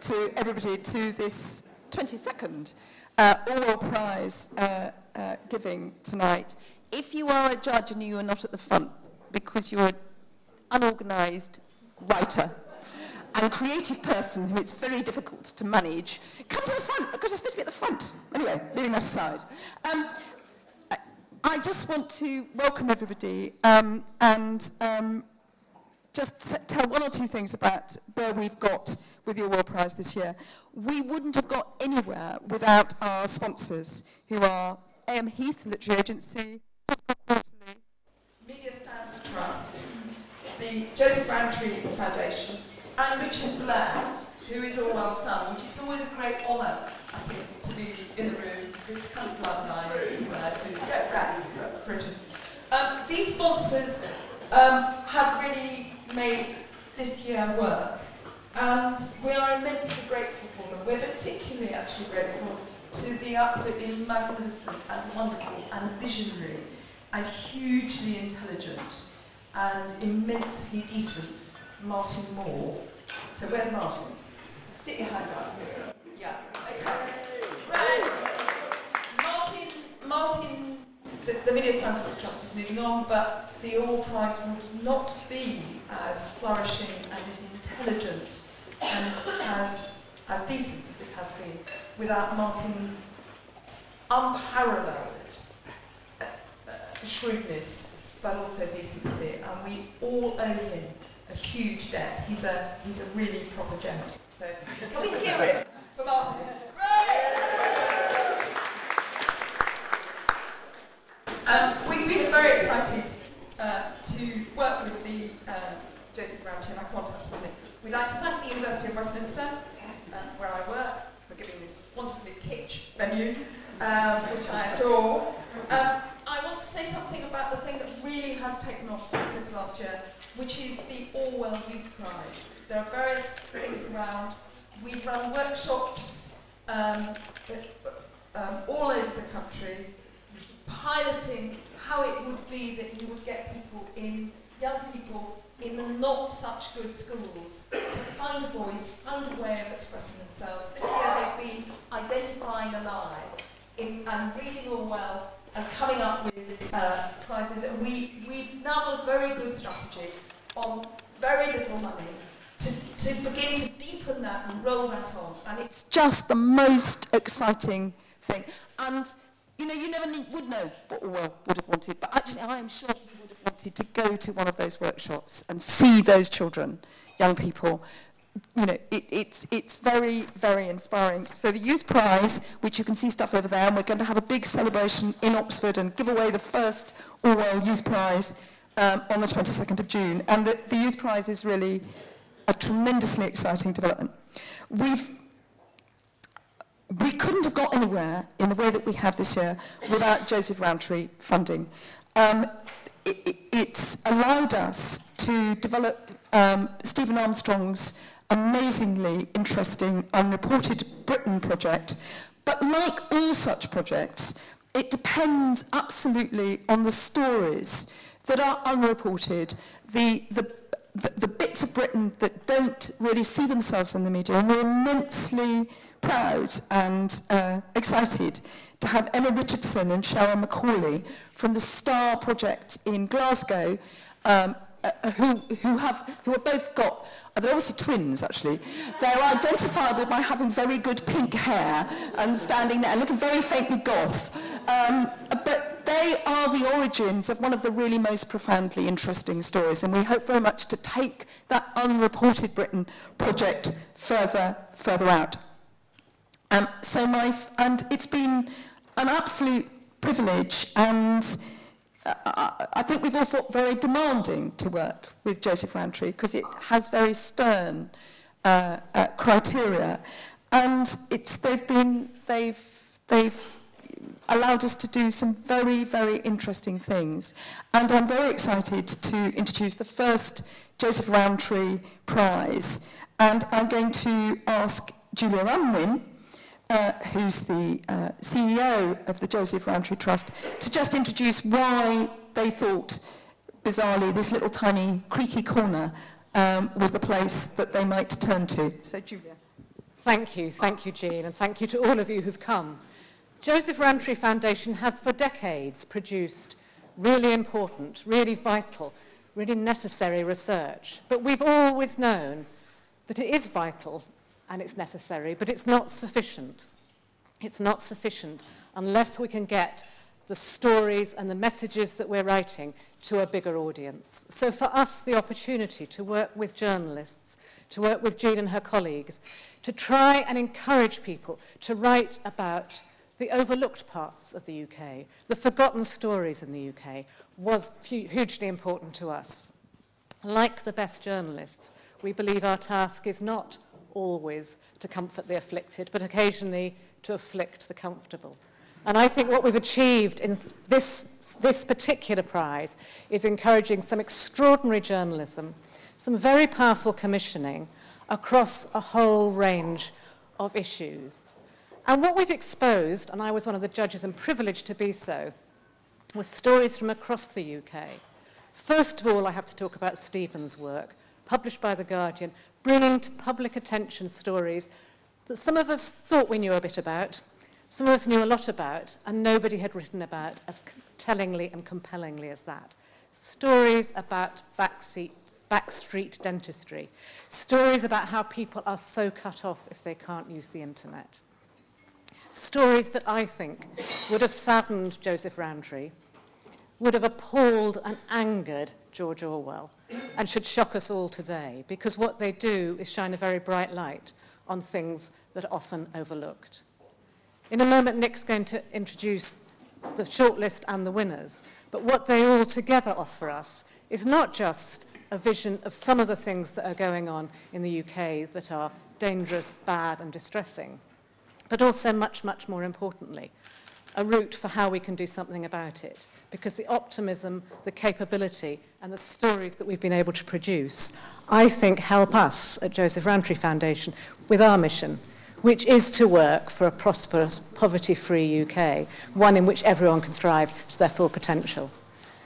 to everybody to this 22nd Orwell Prize giving tonight. If you are a judge and you are not at the front because you're an unorganised writer and creative person who it's very difficult to manage, come to the front, because you're supposed to be at the front. Anyway, leaving that aside. I just want to welcome everybody and just tell one or two things about where we've got with the Orwell Prize this year. We wouldn't have got anywhere without our sponsors, who are AM Heath Literary Agency, Quarterly, Media Standard Trust, the Joseph Rowntree Foundation, and Richard Blair, who is Orwell's son, which is always a great honour, I think, to be in the room. It's kind of bloodline, as it were, to get ready for Richard. These sponsors have really made this year work, and we are immensely grateful for them. We're particularly actually grateful to the absolutely magnificent and wonderful and visionary and hugely intelligent and immensely decent Martin Moore. So where's Martin? Stick your hand up. Yeah, okay. Right. Martin, the Media Standards Trust is moving on, but the Orwell Prize would not be as flourishing and as intelligent and as decent as it has been without Martin's unparalleled shrewdness, but also decency, and we all owe him a huge debt. He's a really proper gent. So can we hear it for Martin? We've been very excited to work with the Joseph Rowntree, and I come on to that in a minute. We'd like to thank the University of Westminster, where I work, for giving this wonderfully kitsch venue, which I adore. I want to say something about the thing that really has taken off since last year, which is the Orwell Youth Prize. There are various things around. We run workshops all over the country, piloting how it would be that you would get young people in the not such good schools to find a voice, find a way of expressing themselves. This year they've been identifying a lie and reading Orwell and coming up with prizes, and we've now got a very good strategy on very little money to begin to deepen that and roll that on, and it's just the most exciting thing. And you know, you never would know what Orwell would have wanted, but actually I am sure he would have wanted to go to one of those workshops and see those children, young people. You know, it's very, very inspiring. So the Youth Prize, which you can see stuff over there, and we're going to have a big celebration in Oxford and give away the first Orwell Youth Prize on the 22nd of June. And the Youth Prize is really a tremendously exciting development. We couldn't have got anywhere in the way that we have this year without Joseph Rowntree funding. It's allowed us to develop Stephen Armstrong's amazingly interesting Unreported Britain project, but like all such projects, it depends absolutely on the stories that are unreported, the bits of Britain that don't really see themselves in the media, and we're immensely proud and excited to have Emma Richardson and Sharon Macaulay from the STAR project in Glasgow, who have both got, they're obviously twins actually, they're identifiable by having very good pink hair and standing there looking very faintly goth, but they are the origins of one of the really most profoundly interesting stories, and we hope very much to take that Unreported Britain project further out. And it's been an absolute privilege, and I think we've all thought very demanding to work with Joseph Rowntree because it has very stern criteria, and they've allowed us to do some very, very interesting things. And I'm very excited to introduce the first Joseph Rowntree Prize, and I'm going to ask Julia Unwin, who's the CEO of the Joseph Rowntree Trust, to just introduce why they thought, bizarrely, this little tiny creaky corner was the place that they might turn to. So, Julia. Thank you, Jean, and thank you to all of you who've come. The Joseph Rowntree Foundation has for decades produced really important, really vital, really necessary research. But we've always known that it is vital and it's necessary, but it's not sufficient. It's not sufficient unless we can get the stories and the messages that we're writing to a bigger audience. So for us, the opportunity to work with journalists, to work with Jean and her colleagues, to try and encourage people to write about the overlooked parts of the UK, the forgotten stories in the UK, was hugely important to us. Like the best journalists, we believe our task is not always to comfort the afflicted, but occasionally to afflict the comfortable. And I think what we've achieved in this particular prize is encouraging some extraordinary journalism, some very powerful commissioning across a whole range of issues. And what we've exposed, and I was one of the judges and privileged to be so, was stories from across the UK. First of all, I have to talk about Stephen's work, published by The Guardian, bringing to public attention stories that some of us thought we knew a bit about, some of us knew a lot about, and nobody had written about as tellingly and compellingly as that. Stories about backstreet dentistry. Stories about how people are so cut off if they can't use the internet. Stories that I think would have saddened Joseph Rowntree, would have appalled and angered George Orwell, and should shock us all today, because what they do is shine a very bright light on things that are often overlooked. In a moment, Nick's going to introduce the shortlist and the winners, but what they all together offer us is not just a vision of some of the things that are going on in the UK that are dangerous, bad and distressing, but also much, much more importantly, a route for how we can do something about it, because the optimism, the capability and the stories that we've been able to produce, I think, help us at Joseph Rowntree Foundation with our mission, which is to work for a prosperous, poverty-free UK, one in which everyone can thrive to their full potential.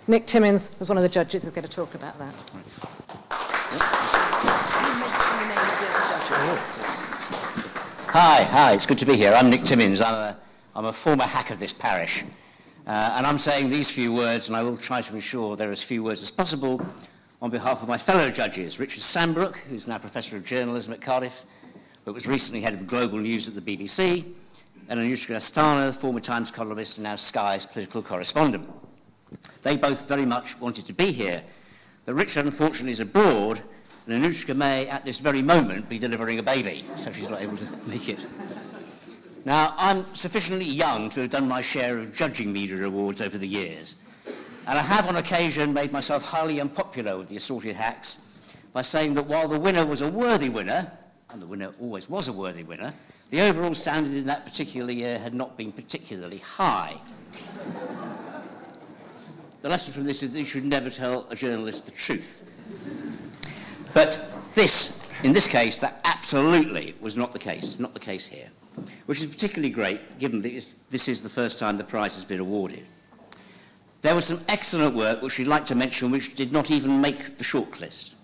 Nick Timmins was one of the judges who's going to talk about that. Hi, it's good to be here. I'm Nick Timmins. I'm a former hack of this parish. And I'm saying these few words, and I will try to ensure there are as few words as possible, on behalf of my fellow judges, Richard Sambrook, who's now Professor of Journalism at Cardiff, but was recently head of global news at the BBC, and Anushka Astana, former Times columnist and now Sky's political correspondent. They both very much wanted to be here, but Richard unfortunately is abroad, and Anushka may at this very moment be delivering a baby, so she's not able to make it. Now, I'm sufficiently young to have done my share of judging media awards over the years, and I have on occasion made myself highly unpopular with the assorted hacks by saying that while the winner was a worthy winner, and the winner always was a worthy winner, the overall standard in that particular year had not been particularly high. The lesson from this is that you should never tell a journalist the truth. But in this case, that absolutely was not the case here, which is particularly great given that this is the first time the prize has been awarded. There was some excellent work which we'd like to mention which did not even make the shortlist.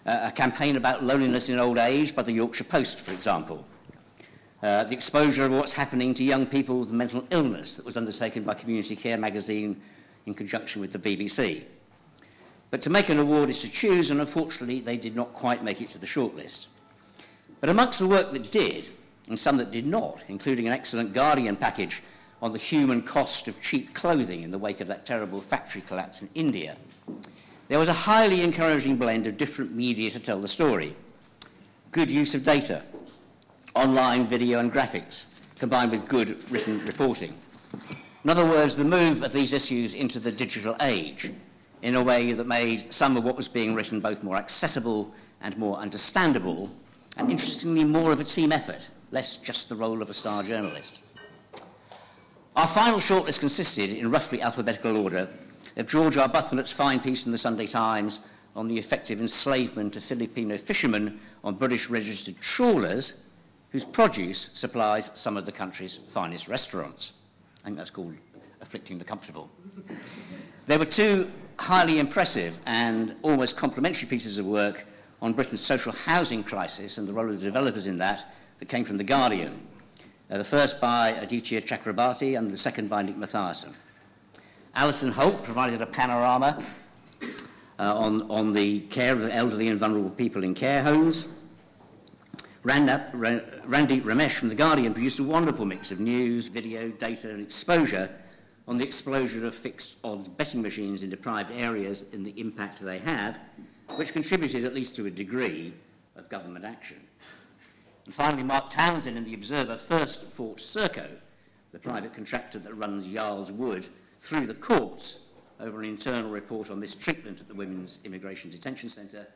A campaign about loneliness in old age by the Yorkshire Post, for example. The exposure of what's happening to young people with mental illness that was undertaken by Community Care magazine in conjunction with the BBC. But to make an award is to choose, and unfortunately they did not quite make it to the shortlist. But amongst the work that did, and some that did not, including an excellent Guardian package on the human cost of cheap clothing in the wake of that terrible factory collapse in India, there was a highly encouraging blend of different media to tell the story. Good use of data, online video and graphics, combined with good written reporting. In other words, the move of these issues into the digital age in a way that made some of what was being written both more accessible and more understandable, and interestingly more of a team effort, less just the role of a star journalist. Our final shortlist consisted, in roughly alphabetical order, of George Arbuthnot's fine piece in the Sunday Times on the effective enslavement of Filipino fishermen on British registered trawlers whose produce supplies some of the country's finest restaurants. I think that's called afflicting the comfortable. There were two highly impressive and almost complementary pieces of work on Britain's social housing crisis and the role of the developers in that that came from The Guardian, the first by Aditya Chakrabarti and the second by Nick Mathiasen. Alison Holt provided a panorama on the care of the elderly and vulnerable people in care homes. Randeep Ramesh from The Guardian produced a wonderful mix of news, video, data and exposure on the explosion of fixed odds betting machines in deprived areas and the impact they have, which contributed, at least to a degree, of government action. And finally, Mark Townsend in The Observer first fought Serco, the private contractor that runs Yarl's Wood, through the courts over an internal report on mistreatment at the Women's Immigration Detention Centre,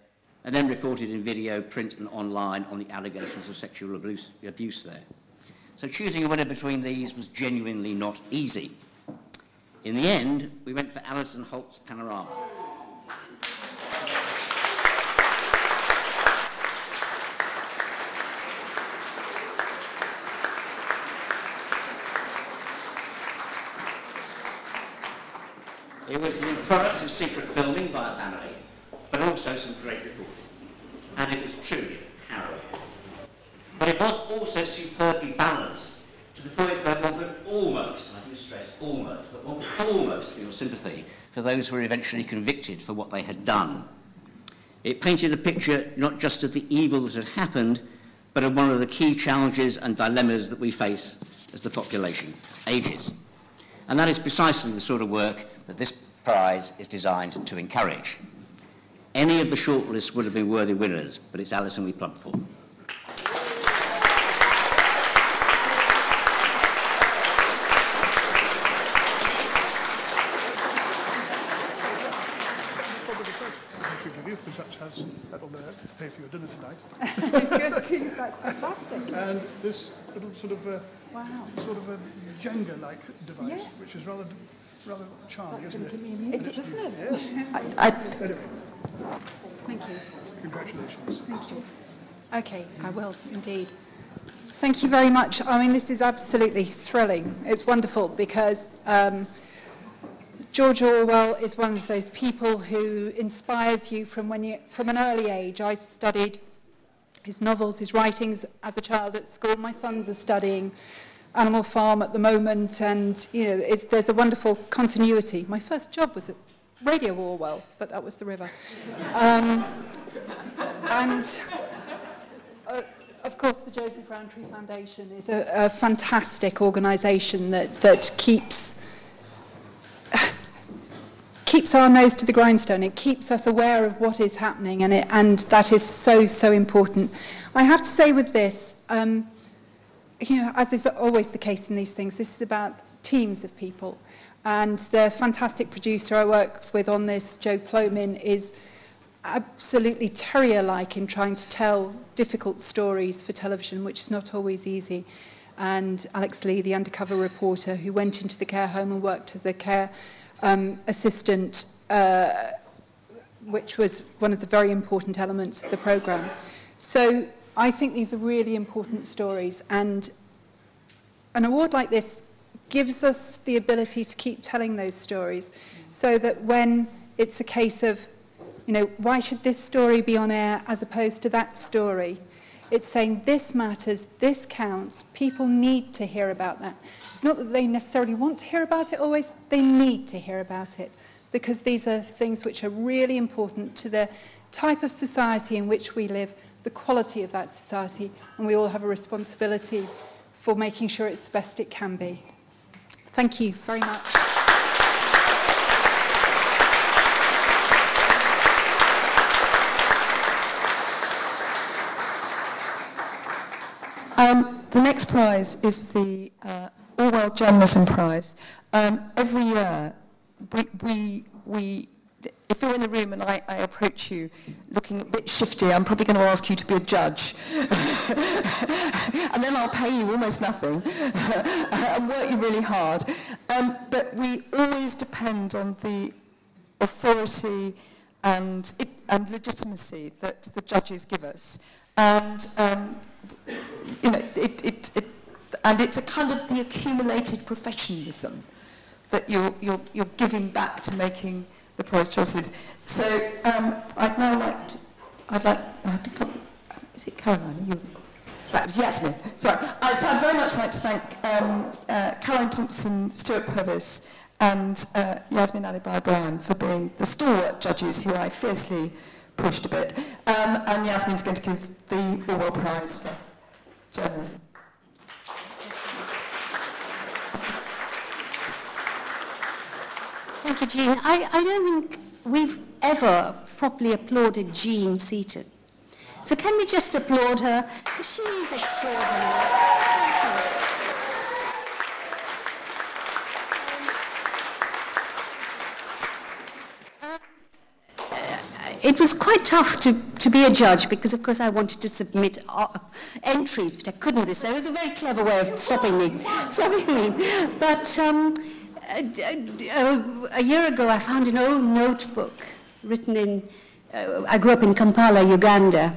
and then reported in video, print and online on the allegations of sexual abuse there. So choosing a winner between these was genuinely not easy. In the end, we went for Alison Holt's panorama. It was the product of secret filming by a family, but also some great reporting. And it was truly harrowing. But it was also superbly balanced, to the point where one could almost, and I do stress almost, but one could almost feel sympathy for those who were eventually convicted for what they had done. It painted a picture not just of the evil that had happened, but of one of the key challenges and dilemmas that we face as the population ages. And that is precisely the sort of work that this prize is designed to encourage. Any of the shortlists would have been worthy winners, but it's Alison we plumped for. That'll pay for your dinner tonight. Good, that's fantastic. And this little sort of a Jenga-like device, yes, which is rather charming, that's isn't it? Keep me amused, doesn't it? Yes. Anyway. Thank you. Congratulations. Thank you. Okay, I will indeed. Thank you very much. I mean, this is absolutely thrilling. It's wonderful because George Orwell is one of those people who inspires you from an early age. I studied his novels, his writings as a child at school. My sons are studying Animal Farm at the moment, and there's a wonderful continuity. My first job was at Radio Orwell, but that was the river. Of course, the Joseph Rowntree Foundation is a fantastic organisation that keeps our nose to the grindstone. It keeps us aware of what is happening, and that is so important. I have to say with this, as is always the case in these things, this is about teams of people. And the fantastic producer I worked with on this, Joe Plomin, is absolutely terrier-like in trying to tell difficult stories for television, which is not always easy. And Alex Lee, the undercover reporter who went into the care home and worked as a care assistant, which was one of the very important elements of the programme. So I think these are really important stories, and an award like this gives us the ability to keep telling those stories, so that when it's a case of, why should this story be on air as opposed to that story? It's saying this matters, this counts, people need to hear about that. It's not that they necessarily want to hear about it always, they need to hear about it, because these are things which are really important to the type of society in which we live, the quality of that society, and we all have a responsibility for making sure it's the best it can be. Thank you very much. The next prize is the Orwell Journalism Prize. Every year, if you're in the room and I approach you looking a bit shifty, I'm probably going to ask you to be a judge. And then I'll pay you almost nothing and work you really hard. But we always depend on the authority and legitimacy that the judges give us. And and it's a kind of the accumulated professionalism that you're giving back to making the prize choices. So I'd now like to, is it Caroline? That was Yasmin. Sorry. So I'd very much like to thank Caroline Thompson, Stuart Purvis, and Yasmin Alibhai-Brown for being the stalwart judges who I fiercely pushed a bit. And Yasmin's going to give the Orwell Prize for journalism. Thank you, Jean. I don't think we've ever properly applauded Jean Seaton. So can we just applaud her? She is extraordinary. Thank you. It was quite tough to be a judge because, of course, I wanted to submit entries, but I couldn't. It was a very clever way of stopping me. But a year ago, I found an old notebook written in, I grew up in Kampala, Uganda,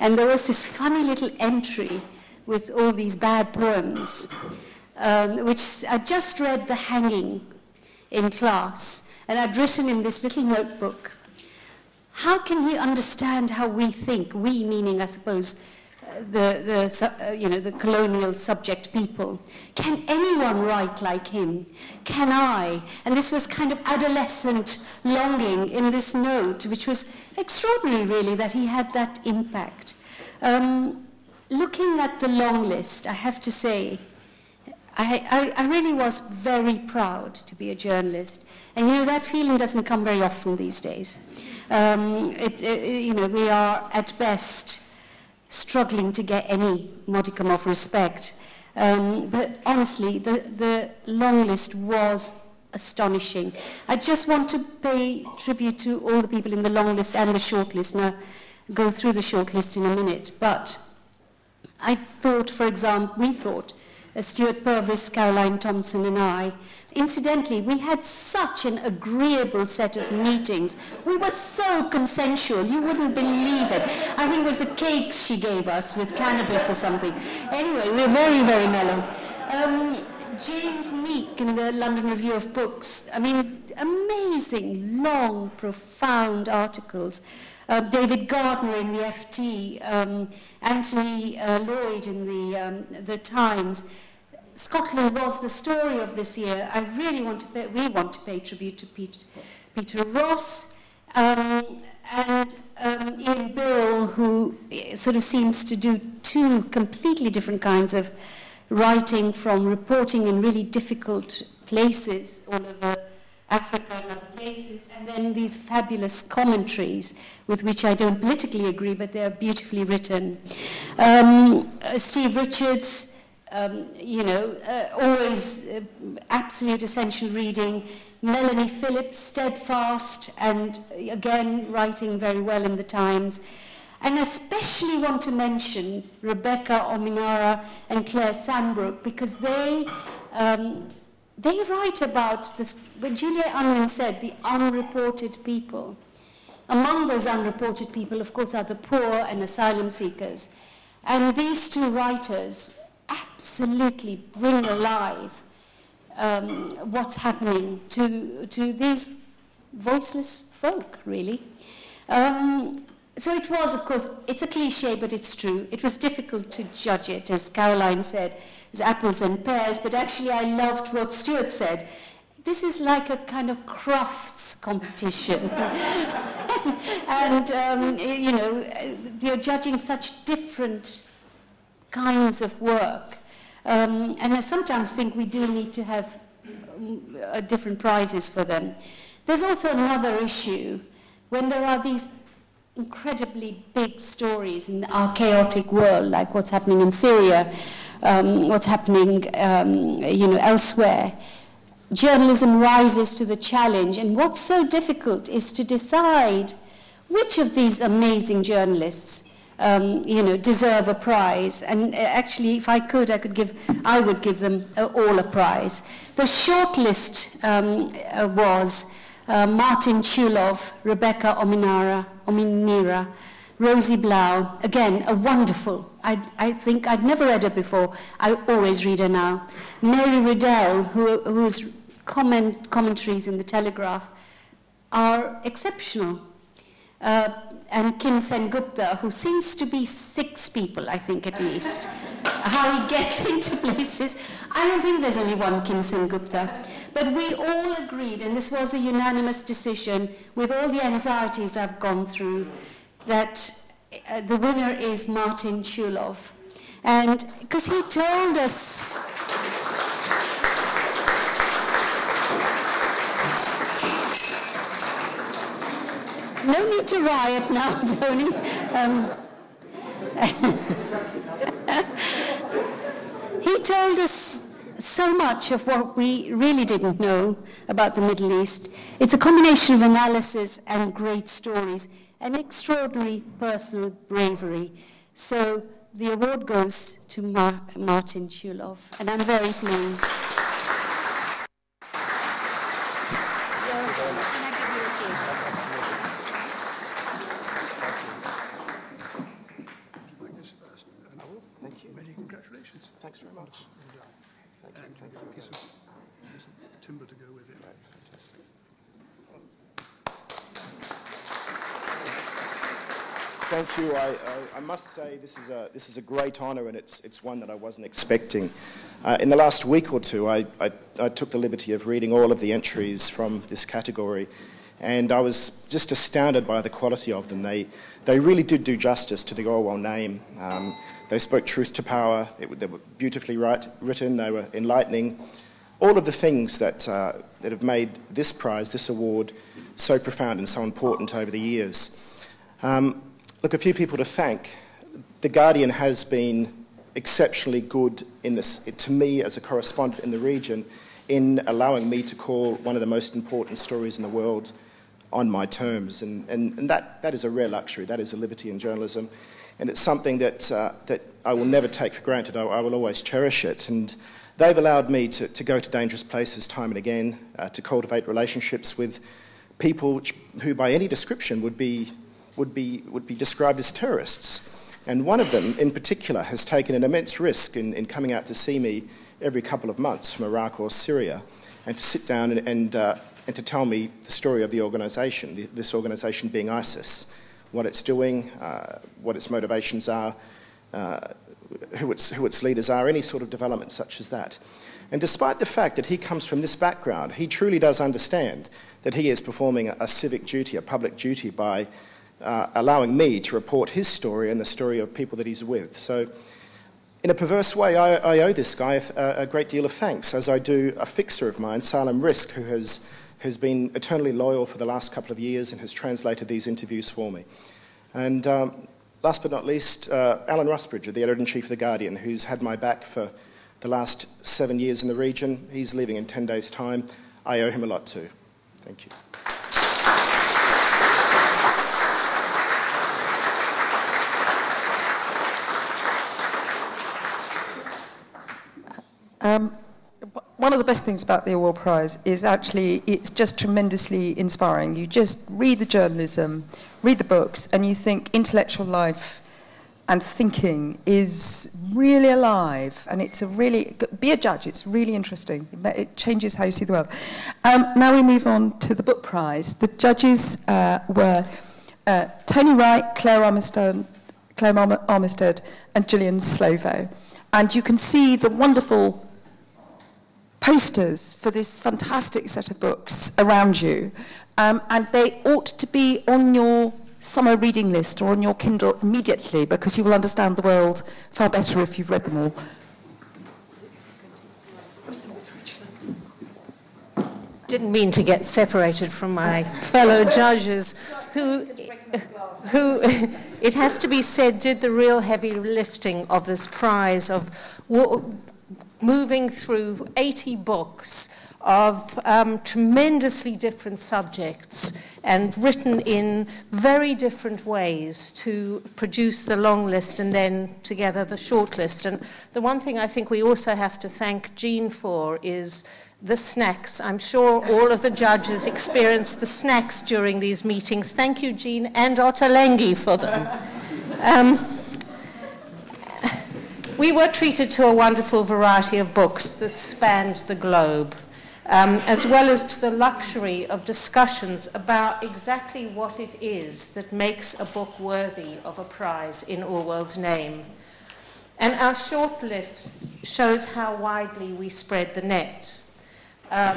and there was this funny little entry with all these bad poems, which I just read The Hanging in class, and I'd written in this little notebook, how can he understand how we think, we meaning, I suppose, the colonial subject people. Can anyone write like him? Can I? And this was kind of adolescent longing in this note, which was extraordinary, really, that he had that impact. Looking at the long list, I have to say, I really was very proud to be a journalist. And, that feeling doesn't come very often these days. We are, at best, struggling to get any modicum of respect. But honestly, the long list was astonishing. I just want to pay tribute to all the people in the long list and the short list, and I'll go through the short list in a minute. But I thought, for example, we thought, Stuart Purvis, Caroline Thompson and I, incidentally, we had such an agreeable set of meetings. We were so consensual, you wouldn't believe it. I think it was the cakes she gave us with cannabis or something. Anyway, we were very, very mellow. James Meek in the London Review of Books, I mean, amazing, long, profound articles. David Gardner in the FT, Anthony Lloyd in the Times. Scotland was the story of this year. We want to pay tribute to Peter Ross and Ian Birrell, who sort of seems to do two completely different kinds of writing, from reporting in really difficult places all over Africa and other places, and then these fabulous commentaries with which I don't politically agree, but they're beautifully written. Steve Richards, always absolute essential reading. Melanie Phillips, steadfast, and again, writing very well in the Times. And I especially want to mention Rebecca Ominara and Claire Sandbrook, because they write about this, what Julia Unwin said, the unreported people. Among those unreported people, of course, are the poor and asylum seekers. And these two writers absolutely bring alive what's happening to these voiceless folk, really. So it was, of course, it's a cliche, but it's true. It was difficult to judge it, as Caroline said, as apples and pears, but actually I loved what Stuart said. This is like a kind of crafts competition. And, you're judging such different kinds of work. And I sometimes think we do need to have different prizes for them. There's also another issue when there are these incredibly big stories in our chaotic world, like what's happening in Syria, what's happening, elsewhere. Journalism rises to the challenge, and what's so difficult is to decide which of these amazing journalists deserve a prize. And actually, if I could, I would give them all a prize. The shortlist was Martin Chulov, Rebecca Ominira, Rosie Blau, again, a wonderful, I think I'd never read her before, I always read her now. Mary Riddell, whose commentaries in the Telegraph are exceptional. and Kim Sen-Gupta, who seems to be 6 people, I think, at least. How he gets into places. I don't think there's only one Kim Sen-Gupta. But we all agreed, and this was a unanimous decision, with all the anxieties I've gone through, that the winner is Martin Chulov. And because he told us... No need to riot now, Tony. He told us so much of what we really didn't know about the Middle East. It's a combination of analysis and great stories and extraordinary personal bravery. So the award goes to Martin Chulov, and I'm very pleased. Thanks very much. Thank you. Thank you. Some timber to go with it. Fantastic. Thank you. I must say this is a great honour, and it's one that I wasn't expecting. In the last week or two, I took the liberty of reading all of the entries from this category, and I was just astounded by the quality of them. They really did do justice to the Orwell name. They spoke truth to power. They were beautifully written. They were enlightening. All of the things that have made this prize, this award, so profound and so important over the years. Look, a few people to thank. The Guardian has been exceptionally good in this, to me as a correspondent in the region, in allowing me to call one of the most important stories in the world on my terms. And that is a rare luxury. That is a liberty in journalism. And it's something that I will never take for granted. I will always cherish it. And they've allowed me to go to dangerous places time and again, to cultivate relationships with people who, by any description, would be described as terrorists. And one of them, in particular, has taken an immense risk in coming out to see me every couple of months from Iraq or Syria, and to sit down and to tell me the story of the organisation, this organisation being ISIS. What it's doing, what its motivations are, who its leaders are, any sort of development such as that. And despite the fact that he comes from this background, he truly does understand that he is performing a civic duty, a public duty, by allowing me to report his story and the story of people that he's with. So in a perverse way, I owe this guy a great deal of thanks, as I do a fixer of mine, Salem Risk, who has been eternally loyal for the last couple of years and has translated these interviews for me. And last but not least, Alan Rusbridger, the editor-in-chief of The Guardian, who's had my back for the last 7 years in the region. He's leaving in 10 days' time. I owe him a lot too. Thank you. One of the best things about the Orwell Prize is actually it's just tremendously inspiring. You just read the journalism, read the books, and you think intellectual life and thinking is really alive, and it's be a judge, it's really interesting. It changes how you see the world. Now we move on to the book prize. The judges were Tony Wright, Claire Armistead, and Gillian Slovo. And you can see the wonderful posters for this fantastic set of books around you, and they ought to be on your summer reading list or on your Kindle immediately, because you will understand the world far better if you've read them all. Didn't mean to get separated from my fellow judges, who it has to be said, did the real heavy lifting of this prize, of moving through 80 books of tremendously different subjects and written in very different ways to produce the long list and then together the short list. And the one thing I think we also have to thank Jean for is the snacks. I'm sure all of the judges experienced the snacks during these meetings. Thank you, Jean, and Ottolenghi for them. We were treated to a wonderful variety of books that spanned the globe. as well as to the luxury of discussions about exactly what it is that makes a book worthy of a prize in Orwell's name. And our shortlist shows how widely we spread the net. As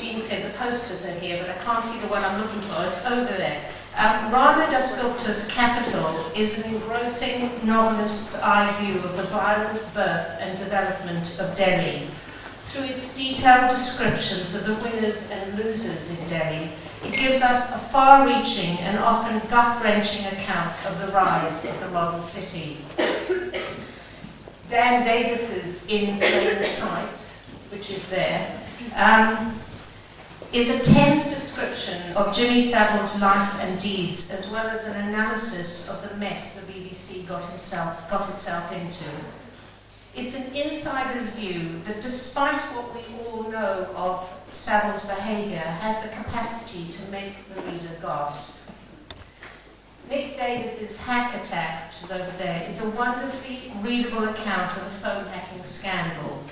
Jean said, the posters are here, but I can't see the one I'm looking for. It's over there. Rana Dasgupta's Capital is an engrossing novelist's eye view of the violent birth and development of Delhi. Through its detailed descriptions of the winners and losers in Delhi, it gives us a far-reaching and often gut-wrenching account of the rise of the modern city. Dan Davis's In Plain Sight, which is there, is a tense description of Jimmy Savile's life and deeds, as well as an analysis of the mess the BBC got itself into. It's an insider's view that despite what we all know of Savile's behaviour, has the capacity to make the reader gasp. Nick Davis's Hack Attack, which is over there, is a wonderfully readable account of the phone hacking scandal,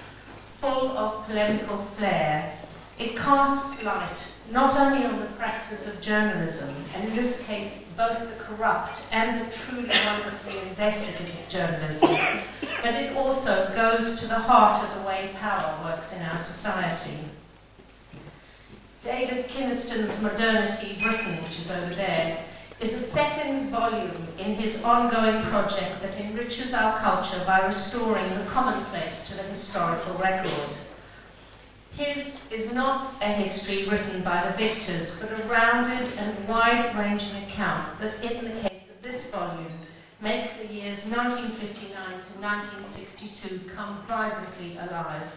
full of polemical flair. It casts light not only on the practice of journalism, and in this case both the corrupt and the truly wonderfully investigative journalism, but it also goes to the heart of the way power works in our society. David Kinniston's Modernity Britain, which is over there, is a second volume in his ongoing project that enriches our culture by restoring the commonplace to the historical record. His is not a history written by the victors, but a rounded and wide-ranging account that, in the case of this volume, makes the years 1959 to 1962 come vibrantly alive.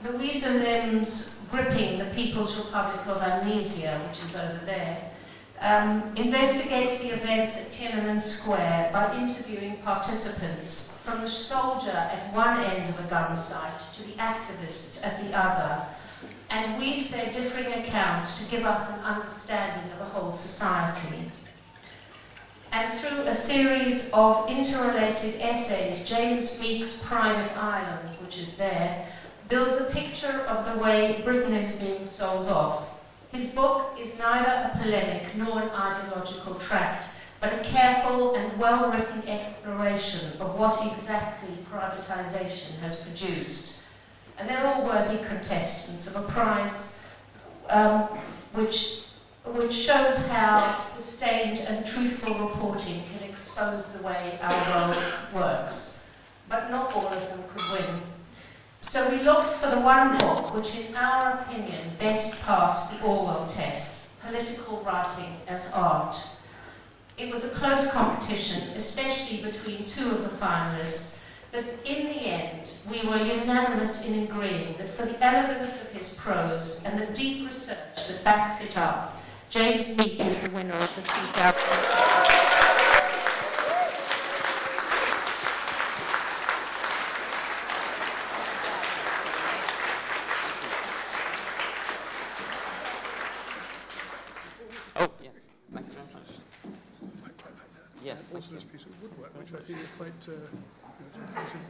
Louisa Lim's Gripping the People's Republic of Amnesia, which is over there, investigates the events at Tiananmen Square by interviewing participants, from the soldier at one end of a gun site to the activists at the other, and weaves their differing accounts to give us an understanding of a whole society. And through a series of interrelated essays, James Meek's Private Island, which is there, builds a picture of the way Britain is being sold off. His book is neither a polemic nor an ideological tract, but a careful and well-written exploration of what exactly privatisation has produced. And they're all worthy contestants of a prize which shows how sustained and truthful reporting can expose the way our world works. But not all of them could win. So we looked for the one book which, in our opinion, best passed the Orwell test, political writing as art. It was a close competition, especially between two of the finalists, but in the end, we were unanimous in agreeing that for the elegance of his prose and the deep research that backs it up, James Meek is the winner of the 2000. Also this piece of woodwork, which I think is quite a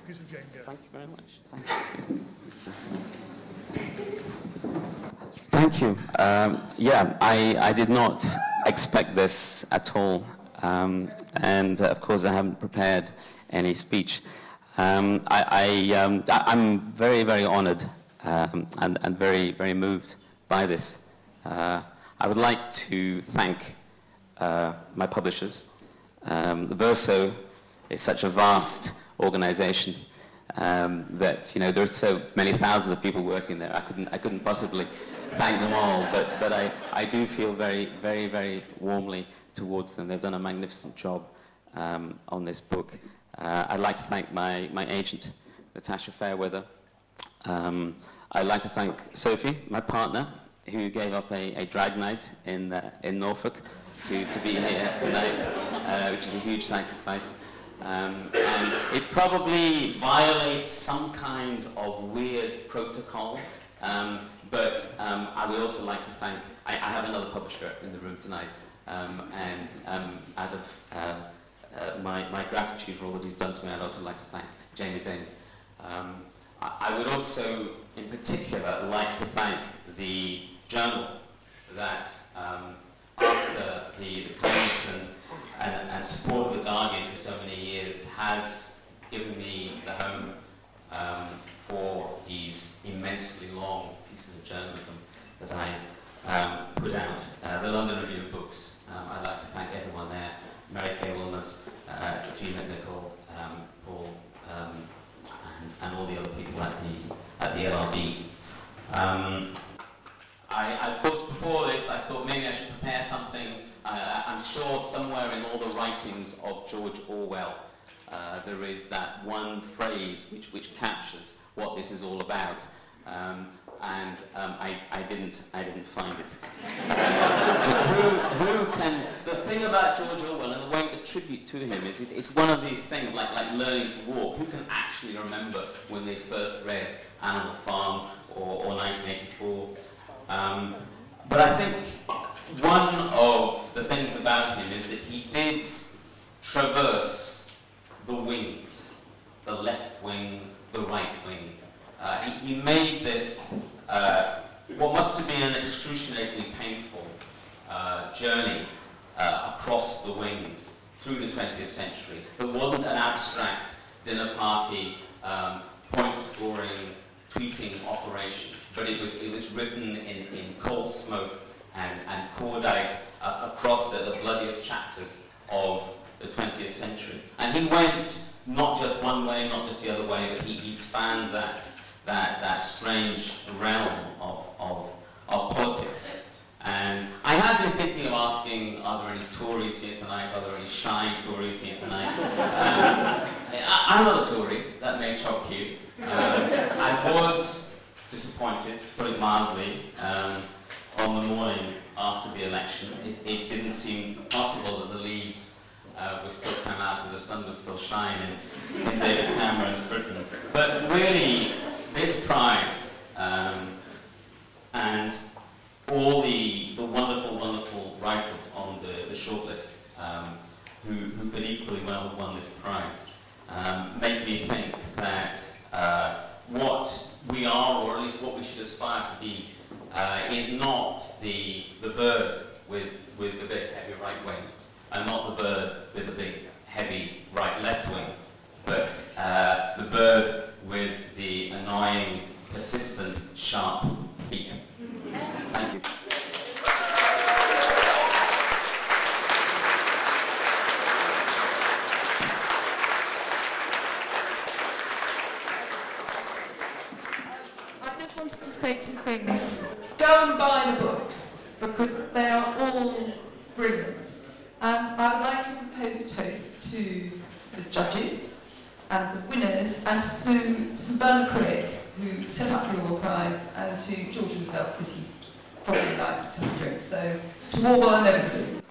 piece of Jenga. Thank you very much. Thank you. Yeah, I did not expect this at all, and of course I haven't prepared any speech. I'm very, very honoured and very, very moved by this. I would like to thank my publishers. The Verso is such a vast organization that, you know, there are so many thousands of people working there. I couldn't possibly thank them all, but I do feel very, very, very warmly towards them. They've done a magnificent job on this book. I'd like to thank my agent, Natasha Fairweather. I'd like to thank Sophie, my partner, who gave up a drag night in Norfolk to be here tonight, which is a huge sacrifice. And it probably violates some kind of weird protocol, but I would also like to thank, I have another publisher in the room tonight, and out of my gratitude for all that he's done to me, I'd also like to thank Jamie Bain. I would also, in particular, like to thank the journal that, after the kindness and support of The Guardian for so many years, has given me the home for these immensely long pieces of journalism that I put out. The London Review of Books, I'd like to thank everyone there, Mary Kay Wilmers, Jean McNichol, Paul, and all the other people at the LRB. Of course, before this, I thought maybe I should prepare something. I'm sure somewhere in all the writings of George Orwell, there is that one phrase which captures what this is all about. I didn't find it. The thing about George Orwell and the way the tribute to him is it's one of these things like learning to walk. Who can actually remember when they first read Animal Farm or 1984? But I think one of the things about him is that he did traverse the wings, the left wing, the right wing. He made this, what must have been an excruciatingly painful journey across the wings through the 20th century. There wasn't an abstract dinner party, point-scoring, tweeting operation, but it was written in cold smoke and cordite across the bloodiest chapters of the 20th century. And he went not just one way, not just the other way, but he spanned that strange realm of politics. And I had been thinking of asking, are there any Tories here tonight? Are there any shy Tories here tonight? I'm not a Tory, that may shock you. I was disappointed, to put it mildly, on the morning after the election. It didn't seem possible that the leaves would still come out and the sun would still shine in David Cameron's Britain. But really, this prize and all the wonderful, wonderful writers on the shortlist who could equally well have won this prize make me think that what we are, or at least what we should aspire to be, is not the bird with the big heavy right wing, and not the bird with the big heavy left wing, but the bird with the annoying, persistent, sharp beak. Thank you. I just wanted to say two things. Go and buy the books, because they are all brilliant. And I would like to propose a toast to the judges and the winners, and to Sir Bernard Crick, who set up the Orwell Prize, and to George himself, because he probably liked to have a drink. So, to Orwell and everybody.